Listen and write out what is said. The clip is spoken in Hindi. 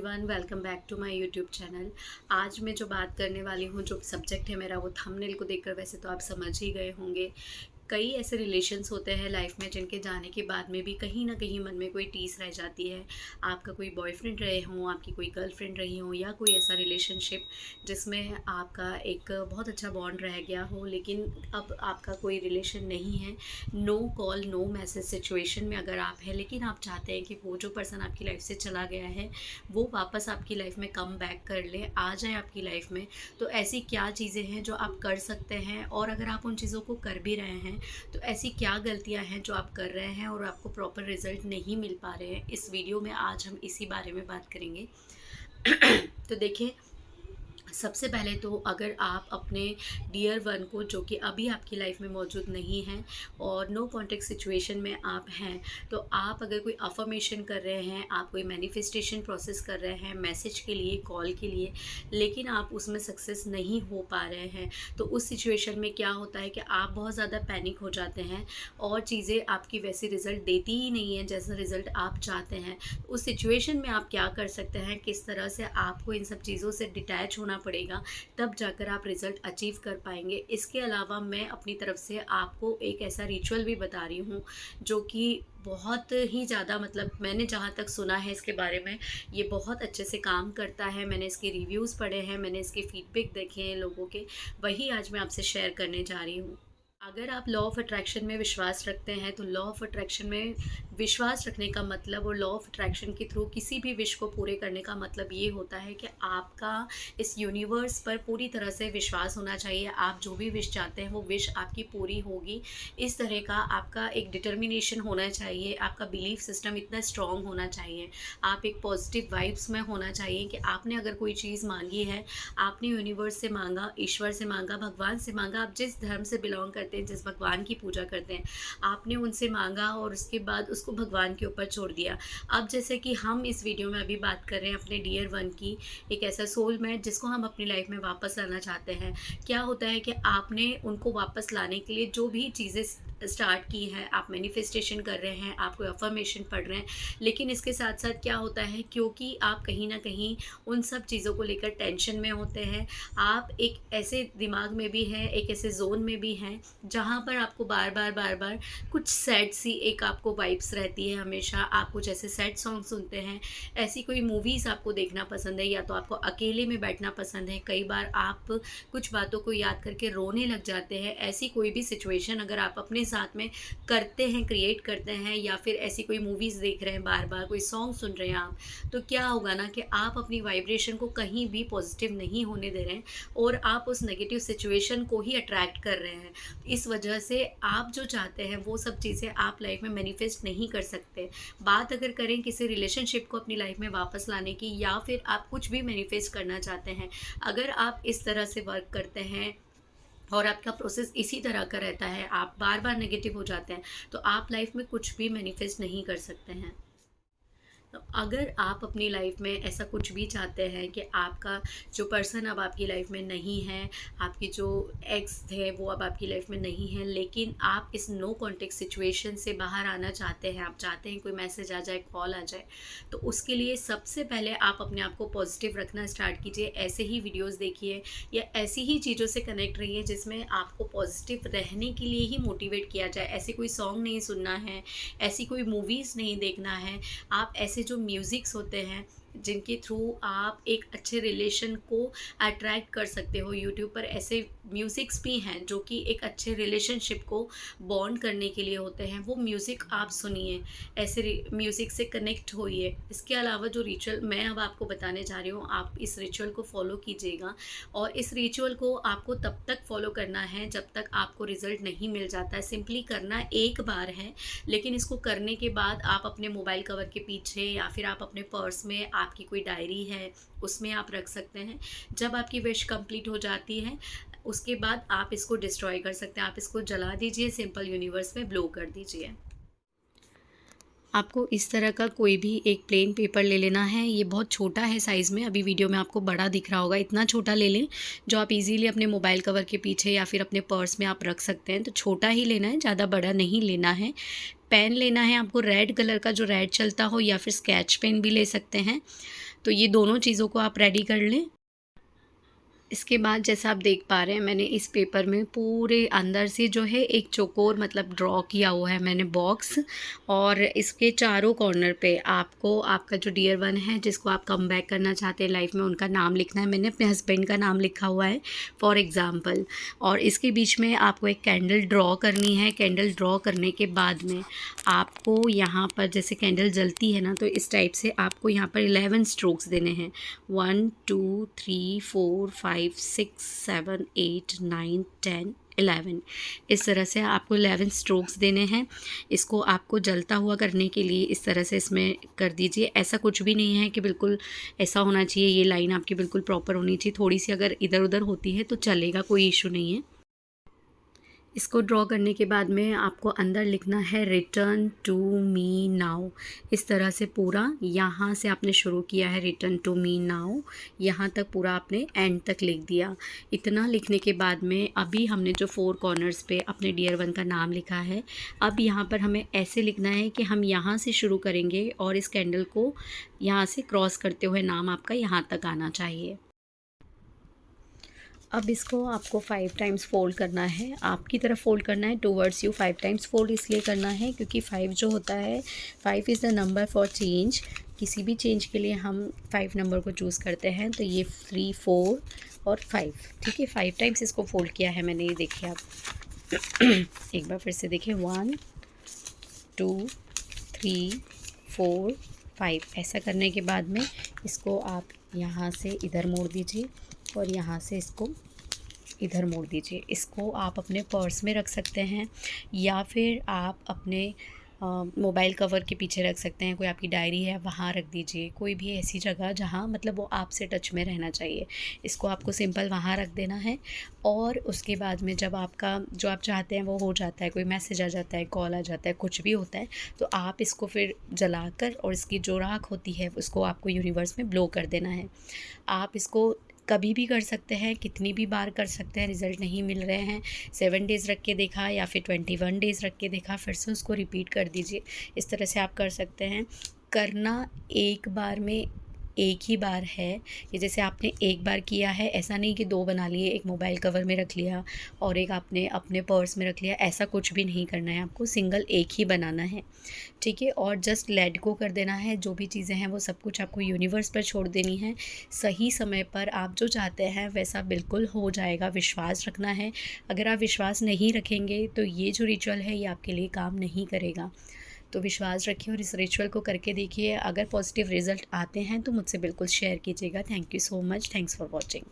Everyone, welcome back to my YouTube channel. आज मैं जो बात करने वाली हूँ, जो सब्जेक्ट है मेरा, वो थंबनेल को देखकर वैसे तो आप समझ ही गए होंगे। कई ऐसे रिलेशंस होते हैं लाइफ में जिनके जाने के बाद में भी कहीं ना कहीं मन में कोई टीस रह जाती है। आपका कोई बॉयफ्रेंड रहे हों, आपकी कोई गर्लफ्रेंड रही हो, या कोई ऐसा रिलेशनशिप जिसमें आपका एक बहुत अच्छा बॉन्ड रह गया हो, लेकिन अब आपका कोई रिलेशन नहीं है। No call no message situation में अगर आप हैं, लेकिन आप चाहते हैं कि वो जो पर्सन आपकी लाइफ से चला गया है वो वापस आपकी लाइफ में कम बैक कर ले, आ जाए आपकी लाइफ में। तो ऐसी क्या चीज़ें हैं जो आप कर सकते हैं, और अगर आप उन चीज़ों को कर भी रहे हैं तो ऐसी क्या गलतियां हैं जो आप कर रहे हैं और आपको प्रॉपर रिजल्ट नहीं मिल पा रहे हैं। इस वीडियो में आज हम इसी बारे में बात करेंगे। तो देखिए, सबसे पहले तो अगर आप अपने डियर वन को, जो कि अभी आपकी लाइफ में मौजूद नहीं है और नो कॉन्टेक्ट सिचुएशन में आप हैं, तो आप अगर कोई अफर्मेशन कर रहे हैं, आप कोई मैनिफेस्टेशन प्रोसेस कर रहे हैं मैसेज के लिए, कॉल के लिए, लेकिन आप उसमें सक्सेस नहीं हो पा रहे हैं, तो उस सिचुएशन में क्या होता है कि आप बहुत ज़्यादा पैनिक हो जाते हैं और चीज़ें आपकी वैसी रिज़ल्ट देती ही नहीं है जैसा रिज़ल्ट आप चाहते हैं। उस सिचुएशन में आप क्या कर सकते हैं, किस तरह से आपको इन सब चीज़ों से डिटैच होना पड़ेगा, तब जाकर आप रिज़ल्ट अचीव कर पाएंगे। इसके अलावा मैं अपनी तरफ से आपको एक ऐसा रिचुअल भी बता रही हूँ जो कि बहुत ही ज़्यादा, मतलब मैंने जहाँ तक सुना है इसके बारे में, ये बहुत अच्छे से काम करता है। मैंने इसके रिव्यूज़ पढ़े हैं, मैंने इसके फीडबैक देखे हैं लोगों के, वही आज मैं आपसे शेयर करने जा रही हूँ। अगर आप लॉ ऑफ अट्रैक्शन में विश्वास रखते हैं, तो लॉ ऑफ अट्रैक्शन में विश्वास रखने का मतलब, और लॉ ऑफ अट्रैक्शन के थ्रू किसी भी विश को पूरे करने का मतलब ये होता है कि आपका इस यूनिवर्स पर पूरी तरह से विश्वास होना चाहिए। आप जो भी विश चाहते हैं वो विश आपकी पूरी होगी, इस तरह का आपका एक डिटर्मिनेशन होना चाहिए। आपका बिलीफ सिस्टम इतना स्ट्रॉन्ग होना चाहिए, आप एक पॉजिटिव वाइब्स में होना चाहिए कि आपने अगर कोई चीज़ मांगी है, आपने यूनिवर्स से मांगा, ईश्वर से मांगा, भगवान से मांगा, आप जिस धर्म से बिलोंग करते हैं, जिस भगवान की पूजा करते हैं, आपने उनसे मांगा और उसके बाद उसको भगवान के ऊपर छोड़ दिया। अब जैसे कि हम इस वीडियो में अभी बात कर रहे हैं अपने डियर वन की, एक ऐसा सोलमेट जिसको हम अपनी लाइफ में वापस लाना चाहते हैं। क्या होता है कि आपने उनको वापस लाने के लिए जो भी चीज़ें स्टार्ट की हैं, आप मैनिफेस्टेशन कर रहे हैं, आप कोई अफर्मेशन पढ़ रहे हैं, लेकिन इसके साथ साथ क्या होता है, क्योंकि आप कहीं ना कहीं उन सब चीज़ों को लेकर टेंशन में होते हैं, आप एक ऐसे दिमाग में भी हैं, एक ऐसे जोन में भी हैं जहाँ पर आपको बार बार कुछ सैड सी एक आपको वाइब्स रहती है। हमेशा आप कुछ ऐसे सैड सॉन्ग सुनते हैं, ऐसी कोई मूवीज़ आपको देखना पसंद है, या तो आपको अकेले में बैठना पसंद है। कई बार आप कुछ बातों को याद करके रोने लग जाते हैं। ऐसी कोई भी सिचुएशन अगर आप अपने साथ में करते हैं, क्रिएट करते हैं, या फिर ऐसी कोई मूवीज़ देख रहे हैं, बार बार कोई सॉन्ग सुन रहे हैं आप, तो क्या होगा ना कि आप अपनी वाइब्रेशन को कहीं भी पॉजिटिव नहीं होने दे रहे हैं और आप उस नेगेटिव सिचुएशन को ही अट्रैक्ट कर रहे हैं। इस वजह से आप जो चाहते हैं वो सब चीज़ें आप लाइफ में मैनिफेस्ट नहीं कर सकते। बात अगर करें किसी रिलेशनशिप को अपनी लाइफ में वापस लाने की, या फिर आप कुछ भी मैनिफेस्ट करना चाहते हैं, अगर आप इस तरह से वर्क करते हैं और आपका प्रोसेस इसी तरह का रहता है, आप बार बार नेगेटिव हो जाते हैं, तो आप लाइफ में कुछ भी मैनिफेस्ट नहीं कर सकते हैं। तो अगर आप अपनी लाइफ में ऐसा कुछ भी चाहते हैं कि आपका जो पर्सन अब आपकी लाइफ में नहीं है, आपके जो एक्स थे वो अब आपकी लाइफ में नहीं है, लेकिन आप इस नो कॉन्टेक्ट सिचुएशन से बाहर आना चाहते हैं, आप चाहते हैं कोई मैसेज आ जाए, कॉल आ जाए, तो उसके लिए सबसे पहले आप अपने आप को पॉजिटिव रखना स्टार्ट कीजिए। ऐसे ही वीडियोज़ देखिए या ऐसी ही चीज़ों से कनेक्ट रहिए जिसमें आपको पॉजिटिव रहने के लिए ही मोटिवेट किया जाए। ऐसे कोई सॉन्ग नहीं सुनना है, ऐसी कोई मूवीज़ नहीं देखना है। आप ऐसे जो म्यूज़िक्स होते हैं जिनके थ्रू आप एक अच्छे रिलेशन को अट्रैक्ट कर सकते हो, यूट्यूब पर ऐसे म्यूज़िक्स भी हैं जो कि एक अच्छे रिलेशनशिप को बॉन्ड करने के लिए होते हैं, वो म्यूज़िक आप सुनिए, ऐसे म्यूज़िक से कनेक्ट होइए। इसके अलावा जो रिचुअल मैं अब आपको बताने जा रही हूँ, आप इस रिचुअल को फॉलो कीजिएगा, और इस रिचुअल को आपको तब तक फॉलो करना है जब तक आपको रिज़ल्ट नहीं मिल जाता है। सिंपली करना एक बार है, लेकिन इसको करने के बाद आप अपने मोबाइल कवर के पीछे, या फिर आप अपने पर्स में, आपकी कोई डायरी है उसमें आप रख सकते हैं। जब आपकी विश कंप्लीट हो जाती है उसके बाद आप इसको डिस्ट्रॉय कर सकते हैं, आप इसको जला दीजिए, सिंपल यूनिवर्स में ब्लो कर दीजिए। आपको इस तरह का कोई भी एक प्लेन पेपर ले लेना है। ये बहुत छोटा है साइज़ में, अभी वीडियो में आपको बड़ा दिख रहा होगा। इतना छोटा ले लें जो आप इजीली अपने मोबाइल कवर के पीछे या फिर अपने पर्स में आप रख सकते हैं। तो छोटा ही लेना है, ज़्यादा बड़ा नहीं लेना है। पेन लेना है आपको रेड कलर का, जो रेड चलता हो, या फिर स्केच पेन भी ले सकते हैं। तो ये दोनों चीज़ों को आप रेडी कर लें। इसके बाद जैसा आप देख पा रहे हैं, मैंने इस पेपर में पूरे अंदर से जो है एक चौकोर मतलब ड्रॉ किया हुआ है मैंने बॉक्स, और इसके चारों कॉर्नर पे आपको आपका जो डियर वन है जिसको आप कम बैक करना चाहते हैं लाइफ में, उनका नाम लिखना है। मैंने अपने हस्बैंड का नाम लिखा हुआ है फॉर एग्ज़ाम्पल। और इसके बीच में आपको एक कैंडल ड्रॉ करनी है। कैंडल ड्रॉ करने के बाद में आपको यहाँ पर जैसे कैंडल जलती है ना, तो इस टाइप से आपको यहाँ पर 11 स्ट्रोक्स देने हैं। 1 2 3 4 5 6 7 8 9 10 11, इस तरह से आपको 11 स्ट्रोक्स देने हैं। इसको आपको जलता हुआ करने के लिए इस तरह से इसमें कर दीजिए। ऐसा कुछ भी नहीं है कि बिल्कुल ऐसा होना चाहिए, ये लाइन आपकी बिल्कुल प्रॉपर होनी चाहिए। थोड़ी सी अगर इधर उधर होती है तो चलेगा, कोई इशू नहीं है। इसको ड्रॉ करने के बाद में आपको अंदर लिखना है रिटर्न टू मी नाउ। इस तरह से पूरा यहाँ से आपने शुरू किया है रिटर्न टू मी नाउ, यहाँ तक पूरा आपने एंड तक लिख दिया। इतना लिखने के बाद में अभी हमने जो 4 कॉर्नर्स पे अपने डियर वन का नाम लिखा है, अब यहाँ पर हमें ऐसे लिखना है कि हम यहाँ से शुरू करेंगे और इस कैंडल को यहाँ से क्रॉस करते हुए नाम आपका यहाँ तक आना चाहिए। अब इसको आपको 5 टाइम्स फोल्ड करना है, आपकी तरफ फोल्ड करना है टूवर्ड्स यू। 5 टाइम्स फोल्ड इसलिए करना है क्योंकि 5 जो होता है, 5 is the number for change. किसी भी चेंज के लिए हम 5 नंबर को चूज़ करते हैं। तो ये 3 4 और 5, ठीक है। 5 टाइम्स इसको फोल्ड किया है मैंने, ये देखिए आप एक बार फिर से देखिए, 1 2 3 4 5। ऐसा करने के बाद में इसको आप यहाँ से इधर मोड़ दीजिए और यहाँ से इसको इधर मोड़ दीजिए। इसको आप अपने पर्स में रख सकते हैं या फिर आप अपने मोबाइल कवर के पीछे रख सकते हैं। कोई आपकी डायरी है वहाँ रख दीजिए, कोई भी ऐसी जगह जहाँ मतलब वो आपसे टच में रहना चाहिए। इसको आपको सिंपल वहाँ रख देना है। और उसके बाद में जब आपका जो आप चाहते हैं वो हो जाता है, कोई मैसेज आ जाता है, कॉल आ जाता है, कुछ भी होता है, तो आप इसको फिर जलाकर और इसकी जो राख होती है उसको आपको यूनिवर्स में ब्लो कर देना है। आप इसको कभी भी कर सकते हैं, कितनी भी बार कर सकते हैं। रिज़ल्ट नहीं मिल रहे हैं, 7 डेज़ रख के देखा या फिर 21 डेज़ रख के देखा, फिर से उसको रिपीट कर दीजिए। इस तरह से आप कर सकते हैं। करना एक बार में एक ही बार है कि जैसे आपने एक बार किया है, ऐसा नहीं कि 2 बना लिए, एक मोबाइल कवर में रख लिया और एक आपने अपने पर्स में रख लिया। ऐसा कुछ भी नहीं करना है, आपको सिंगल एक ही बनाना है, ठीक है। और जस्ट लेट गो कर देना है। जो भी चीज़ें हैं वो सब कुछ आपको यूनिवर्स पर छोड़ देनी है। सही समय पर आप जो चाहते हैं वैसा बिल्कुल हो जाएगा, विश्वास रखना है। अगर आप विश्वास नहीं रखेंगे तो ये जो रिचुअल है ये आपके लिए काम नहीं करेगा। तो विश्वास रखिए और इस रिचुअल को करके देखिए। अगर पॉजिटिव रिज़ल्ट आते हैं तो मुझसे बिल्कुल शेयर कीजिएगा। Thank you so much. Thanks for watching.